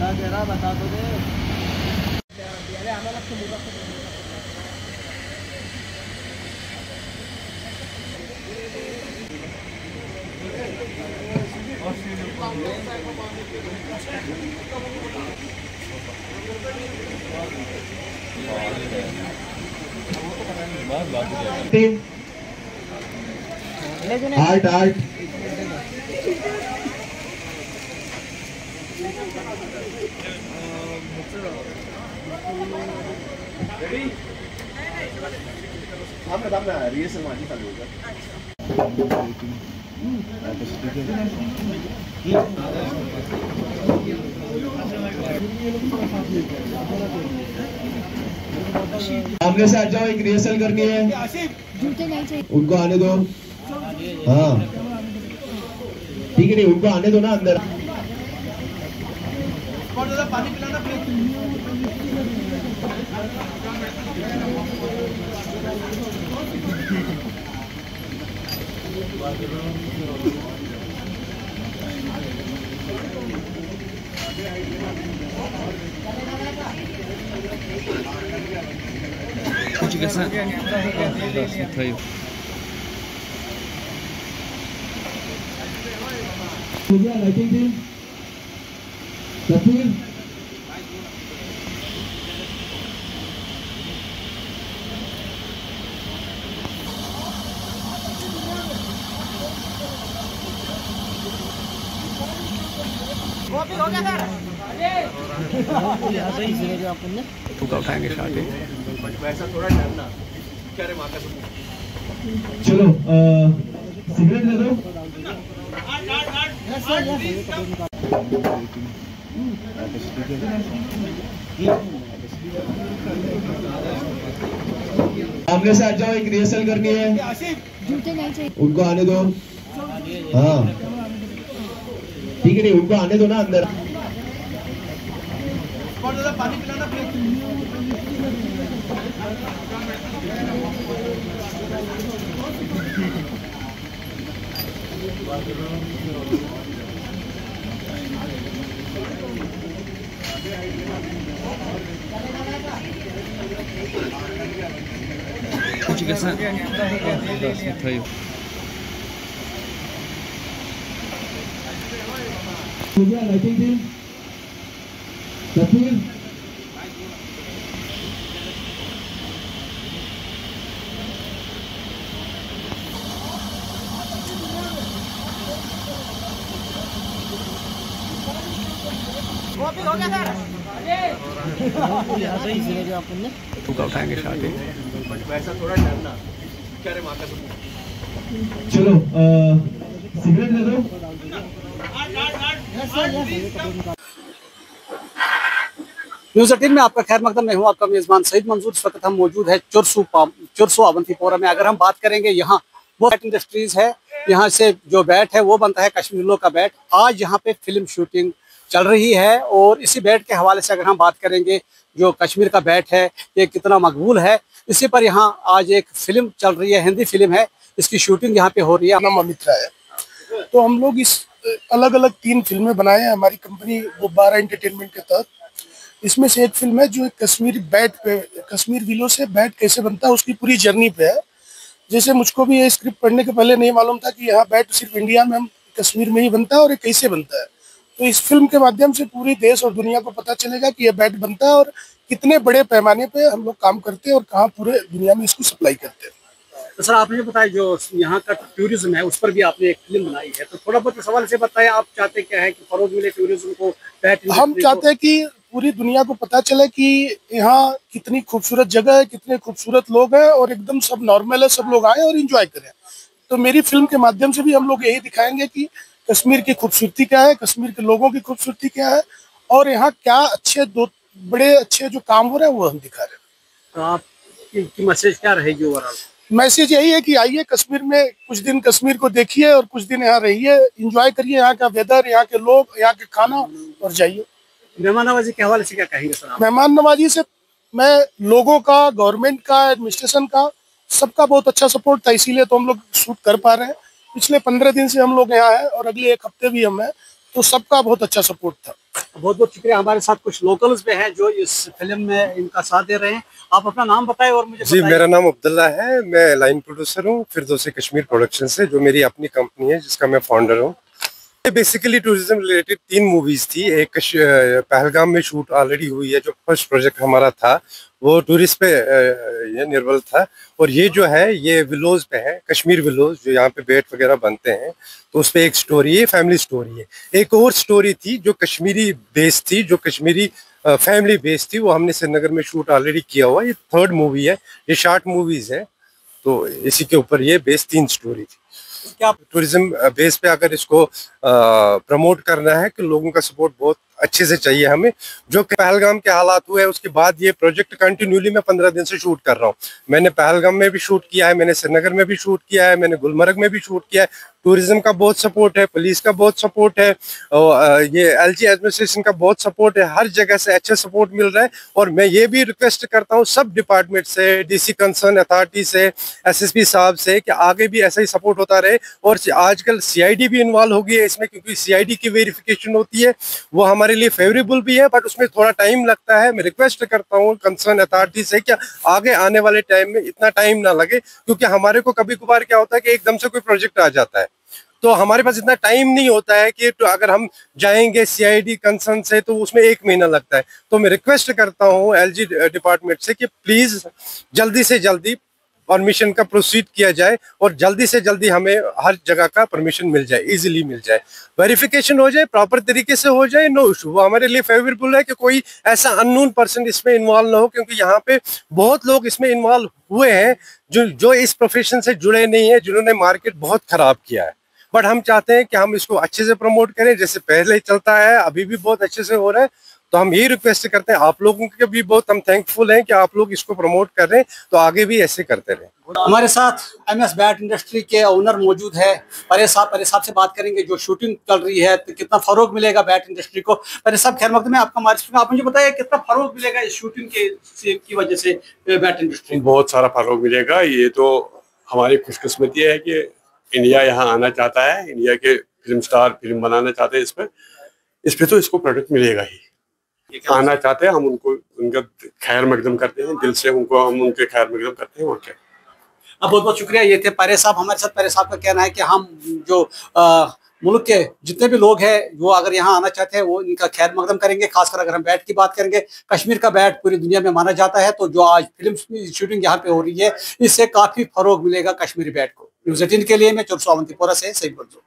जरा बता दो दे। आर्ट आर्ट रिहर्सल माझी चालू होतं। सामने से आ जाओ, एक रिहर्सल करनी है। उनको आने दो। हाँ ठीक है, नहीं उनको आने दो ना अंदर। पानी पिलाना लाइटिंग टीम तस्वीर उठाएंगे वैसा थोड़ा डरना क्या रे माँ का। चलो सिगरेट ले दो। सामने से आ जाओ, एक रिहर्सल करनी है। उनको आने दो। हाँ ठीक है, नहीं उनको आने दो ना अंदर। पानी पिलाना लाइटिंग टीम तस्वीर उठाएंगे वैसा थोड़ा डरना क्या रे माँ का। चलो सिगरेट ले दो। न्यूज़ 18 में आपका खैर मकदम। मैं हूं आपका मेजबान सईद मंजूर। इस वक्त हम मौजूद है चुरसू अवंतीपोरा में। अगर हम बात करेंगे यहाँ वो बैट इंडस्ट्रीज है, यहाँ से जो बैट है वो बनता है कश्मीरियों का बैट। आज यहाँ पे फिल्म शूटिंग चल रही है और इसी बैट के हवाले से अगर हम बात करेंगे जो कश्मीर का बैट है ये कितना मकबूल है, इसी पर यहाँ आज एक फिल्म चल रही है, हिंदी फिल्म है, इसकी शूटिंग यहाँ पे हो रही है। नाम अमित्रा है। तो हम लोग इस अलग अलग 3 फिल्में बनाए हैं हमारी कंपनी गुब्बारा एंटरटेनमेंट के तहत। इसमें से एक फिल्म है जो एक कश्मीर बैट पे, कश्मीर विलो से बैट कैसे बनता है उसकी पूरी जर्नी पे है। जैसे मुझको भी ये स्क्रिप्ट पढ़ने के पहले नहीं मालूम था कि यहाँ बैट सिर्फ इंडिया में, हम कश्मीर में ही बनता है और ये कैसे बनता है। तो इस फिल्म के माध्यम से पूरी देश और दुनिया को पता चलेगा कि ये बैट बनता है और कितने बड़े पैमाने पे हम लोग काम करते हैं और कहाँ पूरे दुनिया में इसको सप्लाई करते हैं। तो सर आपने बताया जो यहाँ का टूरिज्म है उस पर भी आपने एक फिल्म बनाई है, तो थोड़ा बहुत सवाल से बताएं आप चाहते क्या है कि फरोग मिले टूरिज्म को? हम चाहते हैं कि पूरी दुनिया को पता चले कि यहाँ कितनी खूबसूरत जगह है, कितने खूबसूरत लोग हैं और एकदम सब नॉर्मल है, सब लोग आए और एंजॉय करें। तो मेरी फिल्म के माध्यम से भी हम लोग यही दिखाएंगे कि कश्मीर की खूबसूरती क्या है, कश्मीर के लोगों की खूबसूरती क्या है और यहाँ क्या अच्छे बड़े अच्छे जो काम हो रहे हैं वो हम दिखा रहे हैं। तो आपकी मैसेज क्या रहेगी ओवरऑल? मैसेज यही है कि आइए कश्मीर में कुछ दिन कश्मीर को देखिए और कुछ दिन यहाँ रहिए, एंजॉय करिए यहाँ का वेदर, यहाँ के लोग, यहाँ के खाना और जाइए। मेहमान नवाजी के हवाले से क्या कहेंगे सर आप? मेहमान नवाजी से मैं लोगों का, गवर्नमेंट का, एडमिनिस्ट्रेशन का, सबका बहुत अच्छा सपोर्ट था, इसीलिए तो हम लोग शूट कर पा रहे हैं। पिछले 15 दिन से हम लोग यहाँ हैं और अगले 1 हफ्ते भी हम हैं, तो सबका बहुत अच्छा सपोर्ट था। बहुत बहुत शुक्रिया। हमारे साथ कुछ लोकल्स भी हैं जो इस फिल्म में इनका साथ दे रहे हैं। आप अपना नाम बताएं और मुझे जी, बताएं। मेरा नाम अब्दुल्ला है। मैं लाइन प्रोड्यूसर हूँ फिरदौसी कश्मीर प्रोडक्शन से, जो मेरी अपनी कंपनी है जिसका मैं फाउंडर हूँ। ये बेसिकली टूरिज्म रिलेटेड 3 मूवीज थी। एक पहलगाम में शूट ऑलरेडी हुई है, जो फर्स्ट प्रोजेक्ट हमारा था वो टूरिस्ट पे ये निर्भर था। और ये जो है ये विलोज पे है, कश्मीर विलोज, जो यहाँ पे बेट वगैरह बनते हैं, तो उस पे एक स्टोरी है, फैमिली स्टोरी है। एक और स्टोरी थी जो कश्मीरी बेस्ड थी, जो कश्मीरी फैमिली बेस्ड थी, वो हमने श्रीनगर में शूट ऑलरेडी किया हुआ। ये 3rd मूवी है, ये शॉर्ट मूवीज है, तो इसी के ऊपर ये बेस्ड 3 स्टोरी थी। क्या टूरिज्म बेस पे अगर इसको प्रमोट करना है कि लोगों का सपोर्ट बहुत अच्छे से चाहिए हमें। जो पहलगाम के हालात हुए उसके बाद ये प्रोजेक्ट कंटिन्यूली मैं 15 दिन से शूट कर रहा हूँ। मैंने पहलगाम में भी शूट किया है, मैंने श्रीनगर में भी शूट किया है, मैंने गुलमर्ग में भी शूट किया है। टूरिज्म का बहुत सपोर्ट है, पुलिस का बहुत सपोर्ट है, और ये एलजी एडमिनिस्ट्रेशन का बहुत सपोर्ट है। हर जगह से अच्छा सपोर्ट मिल रहा है। और मैं ये भी रिक्वेस्ट करता हूँ सब डिपार्टमेंट से, डीसी कंसर्न अथॉरिटी से, एसएसपी साहब से, कि आगे भी ऐसा ही सपोर्ट होता रहे। और आजकल सीआईडी भी इन्वॉल्व हो गई है इसमें, क्योंकि सीआईडी की वेरिफिकेशन होती है, वो हमारे लिए फेवरेबल भी है, बट उसमें थोड़ा टाइम लगता है। मैं रिक्वेस्ट करता हूँ कंसर्न अथॉरिटी से कि आगे आने वाले टाइम में इतना टाइम ना लगे, क्योंकि हमारे को कभी कभार क्या होता है कि एकदम से कोई प्रोजेक्ट आ जाता है, तो हमारे पास इतना टाइम नहीं होता है कि तो अगर हम जाएंगे सीआईडी कंसर्न से तो उसमें 1 महीना लगता है। तो मैं रिक्वेस्ट करता हूँ एलजी डिपार्टमेंट से कि प्लीज जल्दी से जल्दी परमिशन का प्रोसीड किया जाए, और जल्दी से जल्दी हमें हर जगह का परमिशन मिल जाए, इजीली मिल जाए, वेरिफिकेशन हो जाए, प्रॉपर तरीके से हो जाए, नो इशू। वो हमारे लिए फेवरेबल है कि कोई ऐसा अननोन पर्सन इसमें इन्वॉल्व ना हो, क्योंकि यहाँ पे बहुत लोग इसमें इन्वॉल्व हुए हैं जो इस प्रोफेशन से जुड़े नहीं है, जिन्होंने मार्केट बहुत खराब किया है। बट हम चाहते हैं कि हम इसको अच्छे से प्रमोट करें, जैसे पहले चलता है, अभी भी बहुत अच्छे से हो रहा है। तो हम यही रिक्वेस्ट करते हैं, आप लोगों के भी बहुत हम थैंकफुल हैं कि आप लोग इसको प्रमोट कर रहे हैं, तो आगे भी ऐसे करते रहें। हमारे साथ एमएस बैट इंडस्ट्री के ओनर मौजूद है, परेश साहब से बात करेंगे। जो शूटिंग चल रही है तो कितना फरोग मिलेगा बैट इंडस्ट्री को। परेश साहब, खैर मकदम में आपका मार्केट, आप मुझे बताइए कितना फरोग मिलेगा इस शूटिंग की वजह से बैट इंडस्ट्री? बहुत सारा फरोग मिलेगा। ये तो हमारी खुशकिस्मती है कि इंडिया यहाँ आना चाहता है, इंडिया के फिल्म स्टार फिल्म बनाना चाहते हैं। इस पे तो इसको प्रोडक्ट मिलेगा ही। आना चाहते हैं, हम उनको उनका खैर मकदम करते हैं, दिल से हम उनके खैर मकदम करते हैं। और क्या। बहुत बहुत शुक्रिया। ये थे परेश साहब हमारे साथ। परेश साहब का कहना है कि हम जो मुल्क के जितने भी लोग हैं वो अगर यहाँ आना चाहते हैं वो इनका खैर मकदम करेंगे। खासकर अगर हम बैट की बात करेंगे, कश्मीर का बैट पूरी दुनिया में माना जाता है, तो जो आज फिल्म शूटिंग यहाँ पे हो रही है इससे काफी फरोग मिलेगा कश्मीरी बैट को। न्यूज़ 18 के लिए मैं चुरसु अवंतीपोरा से सईद मंजूर।